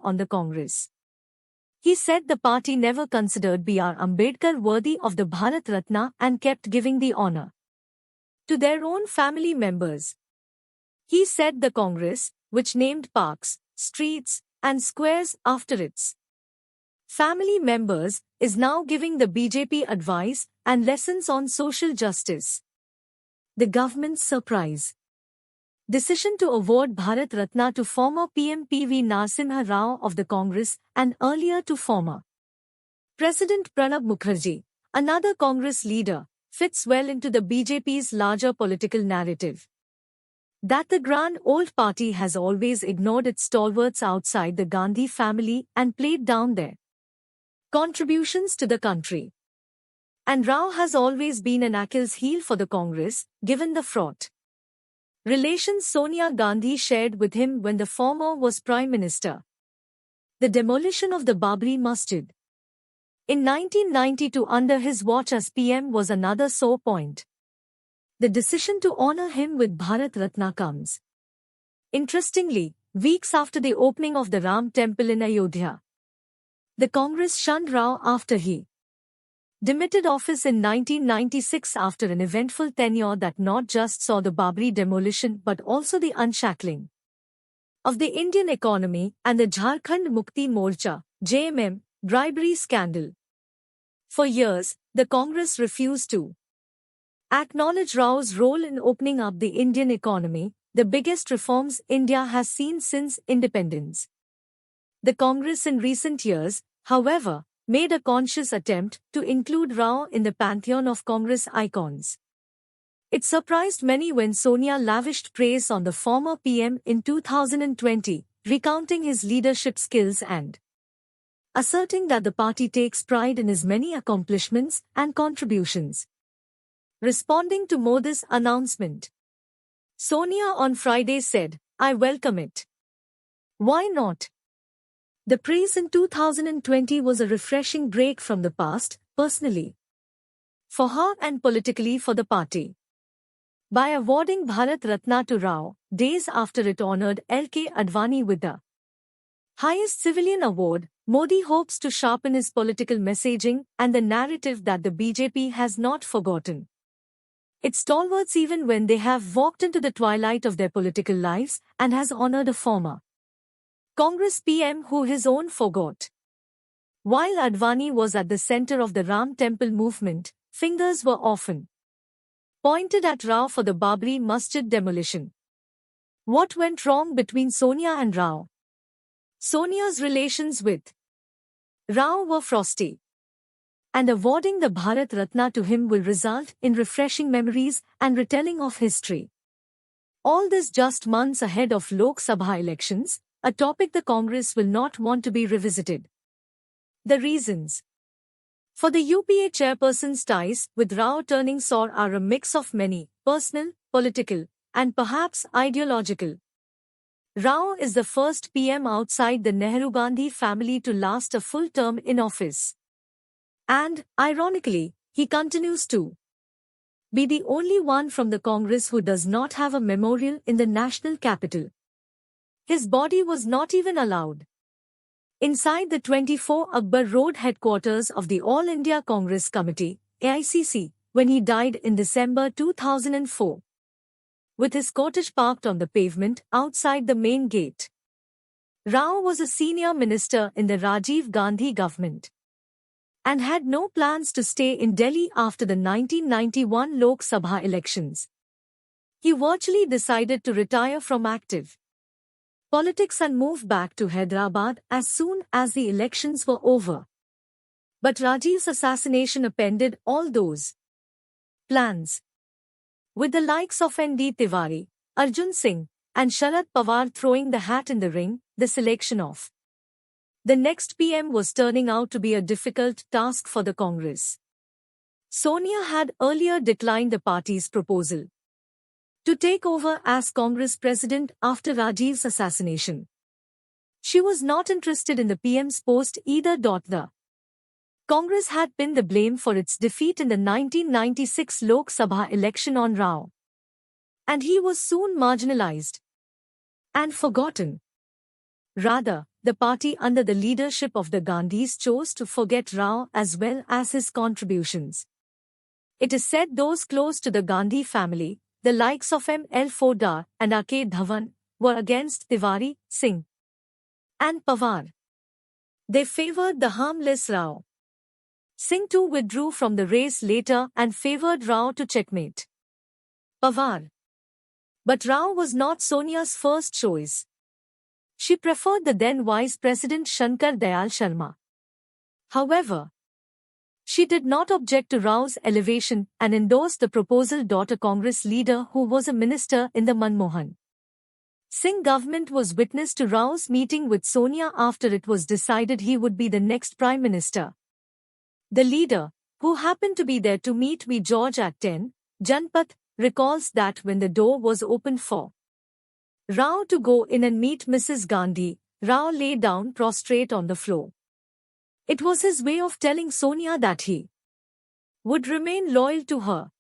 on the Congress. He said the party never considered B.R. Ambedkar worthy of the Bharat Ratna and kept giving the honor to their own family members. He said the Congress, which named parks, streets, and squares after its family members, is now giving the BJP advice and lessons on social justice. The government's surprise decision to award Bharat Ratna to former PM P V Narasimha Rao of the Congress and earlier to former President Pranab Mukherjee, another Congress leader, fits well into the BJP's larger political narrative that the grand old party has always ignored its stalwarts outside the Gandhi family and played down their contributions to the country. And Rao has always been an Achilles heel for the Congress, given the fraught relations Sonia Gandhi shared with him when the former was Prime Minister. The demolition of the Babri Masjid in 1992 under his watch as PM was another sore point. The decision to honor him with Bharat Ratna comes, interestingly, weeks after the opening of the Ram Temple in Ayodhya. The Congress shunned Rao after he demitted office in 1996 after an eventful tenure that not just saw the Babri demolition but also the unshackling of the Indian economy and the Jharkhand Mukti Morcha (JMM) bribery scandal. For years, the Congress refused to acknowledge Rao's role in opening up the Indian economy, the biggest reforms India has seen since independence. The Congress in recent years, however, made a conscious attempt to include Rao in the pantheon of Congress icons. It surprised many when Sonia lavished praise on the former PM in 2020, recounting his leadership skills and asserting that the party takes pride in his many accomplishments and contributions. Responding to Modi's announcement, Sonia on Friday said, "I welcome it. Why not?" The praise in 2020 was a refreshing break from the past, personally for her and politically for the party. By awarding Bharat Ratna to Rao, days after it honored L.K. Advani with the highest civilian award, Modi hopes to sharpen his political messaging and the narrative that the BJP has not forgotten its stalwarts even when they have walked into the twilight of their political lives, and has honored a former Congress PM who his own forgot. While Advani was at the center of the Ram Temple movement, fingers were often pointed at Rao for the Babri Masjid demolition. What went wrong between Sonia and Rao? Sonia's relations with Rao were frosty, and awarding the Bharat Ratna to him will result in refreshing memories and retelling of history. All this just months ahead of Lok Sabha elections, a topic the Congress will not want to be revisited. The reasons for the UPA chairperson's ties with Rao turning sour are a mix of many, personal, political, and perhaps ideological. Rao is the first PM outside the Nehru-Gandhi family to last a full term in office. And, ironically, he continues to be the only one from the Congress who does not have a memorial in the national capital. His body was not even allowed inside the 24 Akbar Road headquarters of the All India Congress Committee, AICC, when he died in December 2004. With his cortege parked on the pavement outside the main gate. Rao was a senior minister in the Rajiv Gandhi government and had no plans to stay in Delhi after the 1991 Lok Sabha elections. He virtually decided to retire from active politics and move back to Hyderabad as soon as the elections were over. But Rajiv's assassination upended all those plans. With the likes of N.D. Tiwari, Arjun Singh, and Sharad Pawar throwing the hat in the ring, the selection of the next PM was turning out to be a difficult task for the Congress. Sonia had earlier declined the party's proposal to take over as Congress president after Rajiv's assassination. She was not interested in the PM's post either. The Congress had pinned the blame for its defeat in the 1996 Lok Sabha election on Rao, and he was soon marginalized and forgotten. Rather, the party under the leadership of the Gandhis chose to forget Rao as well as his contributions. It is said those close to the Gandhi family, the likes of M.L. Fodar and A.K. Dhawan, were against Tiwari, Singh and Pawar. They favoured the harmless Rao. Singh too withdrew from the race later and favoured Rao to checkmate Pawar. But Rao was not Sonia's first choice. She preferred the then Vice President Shankar Dayal Sharma. However, she did not object to Rao's elevation and endorsed the proposal. A Congress leader who was a minister in the Manmohan Singh government was witness to Rao's meeting with Sonia after it was decided he would be the next Prime Minister. The leader, who happened to be there to meet V. George at 10, Janpath, recalls that when the door was opened for Rao to go in and meet Mrs. Gandhi, Rao lay down prostrate on the floor. It was his way of telling Sonia that he would remain loyal to her.